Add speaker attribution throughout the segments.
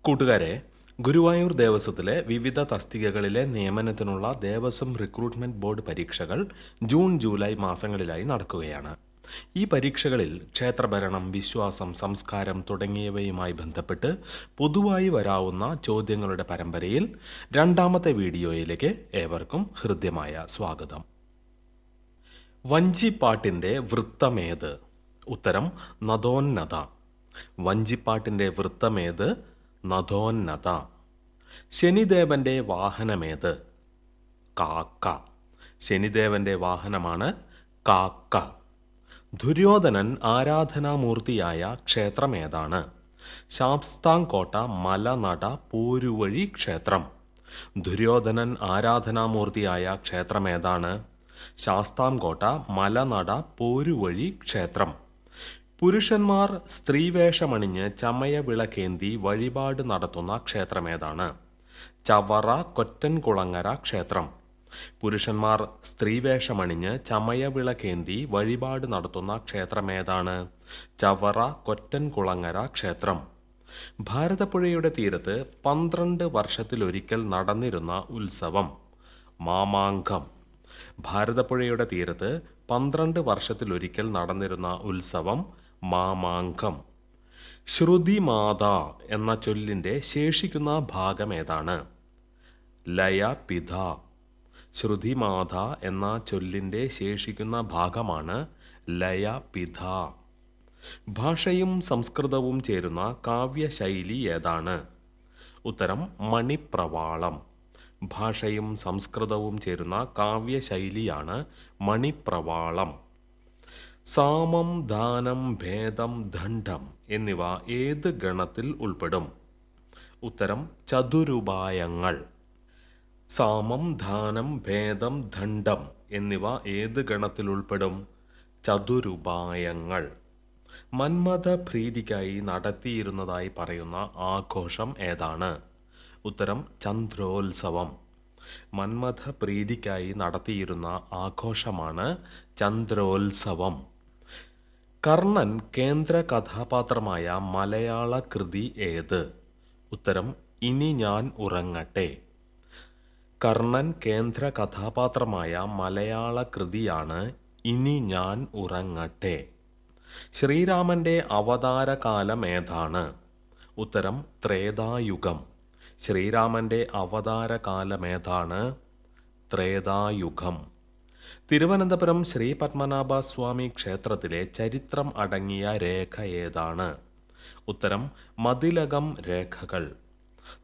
Speaker 1: കൂട്ടുകാരെ, ഗുരുവായൂർ ദേവസ്വത്തിലെ വിവിധ തസ്തികകളിലെ നിയമനത്തിനുള്ള Devaswom recruitment board പരീക്ഷകൾ ജൂൺ ജൂലൈ മാസങ്ങളിലായി നടക്കുകയാണ്. ഈ പരീക്ഷകളിൽ ക്ഷേത്രഭരണം, വിശ്വാസം, സംസ്കാരം തുടങ്ങിയവയുമായി ബന്ധപ്പെട്ട് പൊതുവായി വരാവുന്ന ചോദ്യങ്ങളുടെ പരമ്പരയിൽ രണ്ടാമത്തെ വീഡിയോയിലേക്ക് ഏവർക്കും ഹൃദ്യമായ സ്വാഗതം. വഞ്ചിപ്പാട്ടിൻ്റെ വൃത്തമേത്? ഉത്തരം നദോന്നത. വഞ്ചിപ്പാട്ടിൻ്റെ വൃത്തമേത്? നദോന്നത. ശനിദേവന്റെ വാഹനമേത്? കാക്ക. ശനിദേവന്റെ വാഹനമാണ് കാക്ക. ദുര്യോധനൻ ആരാധനാമൂർത്തിയായ ക്ഷേത്രമേതാണ്? ശാസ്താംകോട്ട മലനട പോരുവഴി ക്ഷേത്രം. ദുര്യോധനൻ ആരാധനാമൂർത്തിയായ ക്ഷേത്രമേതാണ്? ശാസ്താംകോട്ട മലനട പോരുവഴി ക്ഷേത്രം. പുരുഷന്മാർ സ്ത്രീവേഷമണിഞ്ഞ് ചമയവിളക്കേന്തി വഴിപാട് നടത്തുന്ന ക്ഷേത്രമേതാണ്? ചവറ കൊറ്റൻകുളങ്ങര ക്ഷേത്രം. പുരുഷന്മാർ സ്ത്രീവേഷമണിഞ്ഞ് ചമയവിളക്കേന്തി വഴിപാട് നടത്തുന്ന ക്ഷേത്രമേതാണ്? ചവറ കൊറ്റൻകുളങ്ങര ക്ഷേത്രം. ഭാരതപ്പുഴയുടെ തീരത്ത് 12 വർഷത്തിലൊരിക്കൽ നടന്നിരുന്ന ഉത്സവം? മാമാങ്കം. ഭാരതപ്പുഴയുടെ തീരത്ത് 12 വർഷത്തിലൊരിക്കൽ നടന്നിരുന്ന ഉത്സവം മാമാങ്കം. ശ്രുതിമാത എന്ന ചൊല്ലിൻ്റെ ശേഷിക്കുന്ന ഭാഗം ഏതാണ്? ലയപിത. ശ്രുതിമാത എന്ന ചൊല്ലിൻ്റെ ശേഷിക്കുന്ന ഭാഗമാണ് ലയപിത. ഭാഷയും സംസ്കൃതവും ചേരുന്ന കാവ്യശൈലി ഏതാണ്? ഉത്തരം മണിപ്രവാളം. ഭാഷയും സംസ്കൃതവും ചേരുന്ന കാവ്യശൈലിയാണ് മണിപ്രവാളം. സാമം, ദാനം, ഭേദം, ദണ്ഡം എന്നിവ ഏത് ഗണത്തിൽ ഉൾപ്പെടും? ഉത്തരം ചതുരുപായങ്ങൾ. സാമം, ദാനം, ഭേദം, ദണ്ഡം എന്നിവ ഏത് ഗണത്തിൽ ഉൾപ്പെടും? ചതുരുപായങ്ങൾ. മന്മഥ പ്രീതിക്കായി നടത്തിയിരുന്നതായി പറയുന്ന ആഘോഷം ഏതാണ്? ഉത്തരം ചന്ദ്രോത്സവം. മന്മഥ പ്രീതിക്കായി നടത്തിയിരുന്ന ആഘോഷമാണ് ചന്ദ്രോത്സവം. കർണൻ കേന്ദ്ര കഥാപാത്രമായ മലയാള കൃതി ഏത്? ഉത്തരം ഇനി ഞാൻ ഉറങ്ങട്ടെ. കർണൻ കേന്ദ്ര കഥാപാത്രമായ മലയാള കൃതിയാണ് ഇനി ഞാൻ ഉറങ്ങട്ടെ. ശ്രീരാമന്റെ അവതാരകാലം ഏതാണ്? ഉത്തരം ത്രേതായുഗം. ശ്രീരാമന്റെ അവതാരകാലമേതാണ്? ത്രേതായുഗം. തിരുവനന്തപുരം ശ്രീ പത്മനാഭ സ്വാമി ക്ഷേത്രത്തിലെ ചരിത്രം അടങ്ങിയ രേഖ ഏതാണ്? ഉത്തരം മതിലകം രേഖകൾ.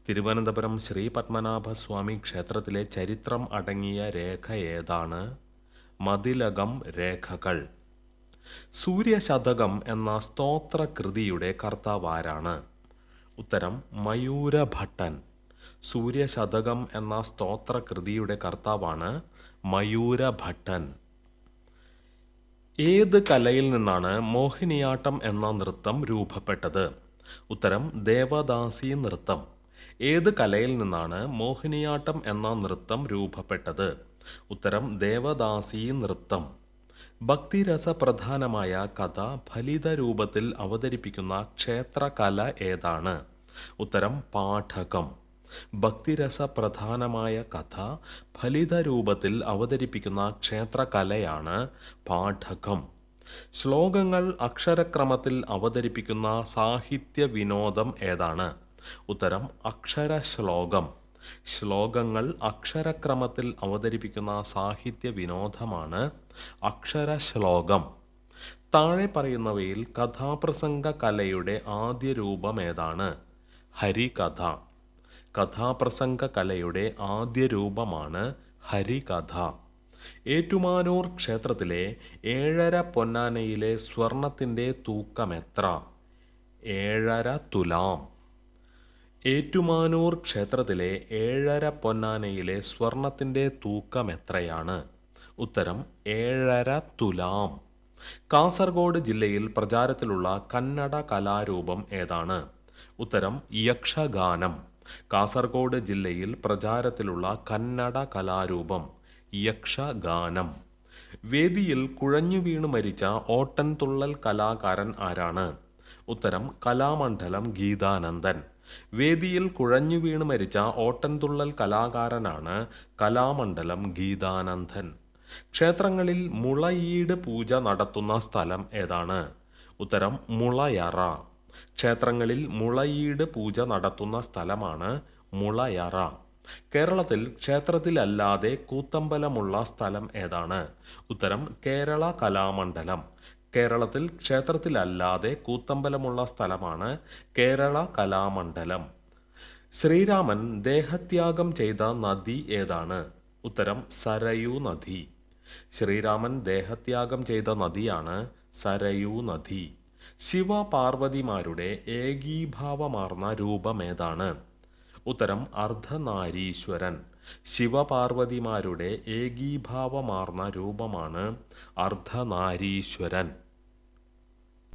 Speaker 1: തിരുവനന്തപുരം ശ്രീ പത്മനാഭ സ്വാമി ക്ഷേത്രത്തിലെ ചരിത്രം അടങ്ങിയ രേഖ ഏതാണ്? മതിലകം രേഖകൾ. സൂര്യശതകം എന്ന സ്തോത്രകൃതിയുടെ കർത്താവാരാണ്? ഉത്തരം മയൂരഭട്ടൻ. സൂര്യശതകം എന്ന സ്തോത്രകൃതിയുടെ കർത്താവാണ് മയൂരഭട്ടൻ. ഏത് കലയിൽ നിന്നാണ് മോഹിനിയാട്ടം എന്ന നൃത്തം രൂപപ്പെട്ടത്? ഉത്തരം ദേവദാസി നൃത്തം. ഏത് കലയിൽ നിന്നാണ് മോഹിനിയാട്ടം എന്ന നൃത്തം രൂപപ്പെട്ടത്? ഉത്തരം ദേവദാസി നൃത്തം. ഭക്തിരസപ്രധാനമായ കഥ ഫലിത രൂപത്തിൽ അവതരിപ്പിക്കുന്ന ക്ഷേത്രകല ഏതാണ്? ഉത്തരം പാഠകം. ഭക്തിരസപ്രധാനമായ കഥ ഫലിത രൂപത്തിൽ അവതരിപ്പിക്കുന്ന ക്ഷേത്രകലയാണ് പാഠകം. ശ്ലോകങ്ങൾ അക്ഷരക്രമത്തിൽ അവതരിപ്പിക്കുന്ന സാഹിത്യ വിനോദം ഏതാണ്? ഉത്തരം അക്ഷരശ്ലോകം. ശ്ലോകങ്ങൾ അക്ഷരക്രമത്തിൽ അവതരിപ്പിക്കുന്ന സാഹിത്യ വിനോദമാണ് അക്ഷരശ്ലോകം. താഴെ പറയുന്നവയിൽ കഥാപ്രസംഗ കലയുടെ ആദ്യ രൂപം ഏതാണ്? ഹരികഥ. കഥാപ്രസംഗ കലയുടെ ആദ്യ രൂപമാണ് ഹരികഥ. ഏറ്റുമാനൂർ ക്ഷേത്രത്തിലെ 7.5 പൊന്നാനയിലെ സ്വർണത്തിൻ്റെ തൂക്കമെത്ര? 7.5 തുലാം. ഏറ്റുമാനൂർ ക്ഷേത്രത്തിലെ 7.5 പൊന്നാനയിലെ സ്വർണത്തിൻ്റെ തൂക്കമെത്രയാണ്? ഉത്തരം 7.5 തുലാം. കാസർഗോഡ് ജില്ലയിൽ പ്രചാരത്തിലുള്ള കന്നഡ കലാരൂപം ഏതാണ്? ഉത്തരം യക്ഷഗാനം. കാസർഗോഡ് ജില്ലയിൽ പ്രചാരത്തിലുള്ള കന്നഡ കലാരൂപം യക്ഷഗാനം. വേദിയിൽ കുഴഞ്ഞു വീണു മരിച്ച ഓട്ടൻതുള്ളൽ കലാകാരൻ ആരാണ്? ഉത്തരം കലാമണ്ഡലം ഗീതാനന്ദൻ. വേദിയിൽ കുഴഞ്ഞു വീണ് മരിച്ച ഓട്ടൻതുള്ളൽ കലാകാരനാണ് കലാമണ്ഡലം ഗീതാനന്ദൻ. ക്ഷേത്രങ്ങളിൽ മുളയീട് പൂജ നടത്തുന്ന സ്ഥലം ഏതാണ്? ഉത്തരം മുളയറ. ക്ഷേത്രങ്ങളിൽ മുളയീട് പൂജ നടത്തുന്ന സ്ഥലമാണ് മുളയറ. കേരളത്തിൽ ക്ഷേത്രത്തിലല്ലാതെ കൂത്തമ്പലമുള്ള സ്ഥലം ഏതാണ്? ഉത്തരം കേരള കലാമണ്ഡലം. കേരളത്തിൽ ക്ഷേത്രത്തിലല്ലാതെ കൂത്തമ്പലമുള്ള സ്ഥലമാണ് കേരള കലാമണ്ഡലം. ശ്രീരാമൻ ദേഹത്യാഗം ചെയ്ത നദി ഏതാണ്? ഉത്തരം സരയൂ നദി. ശ്രീരാമൻ ദേഹത്യാഗം ചെയ്ത നദിയാണ് സരയൂ നദി. ശിവപാർവതിമാരുടെ ഏകീഭാവമാർന്ന രൂപമേതാണ്? ഉത്തരം അർദ്ധനാരീശ്വരൻ. ശിവപാർവതിമാരുടെ ഏകീഭാവമാർന്ന രൂപമാണ് അർദ്ധനാരീശ്വരൻ.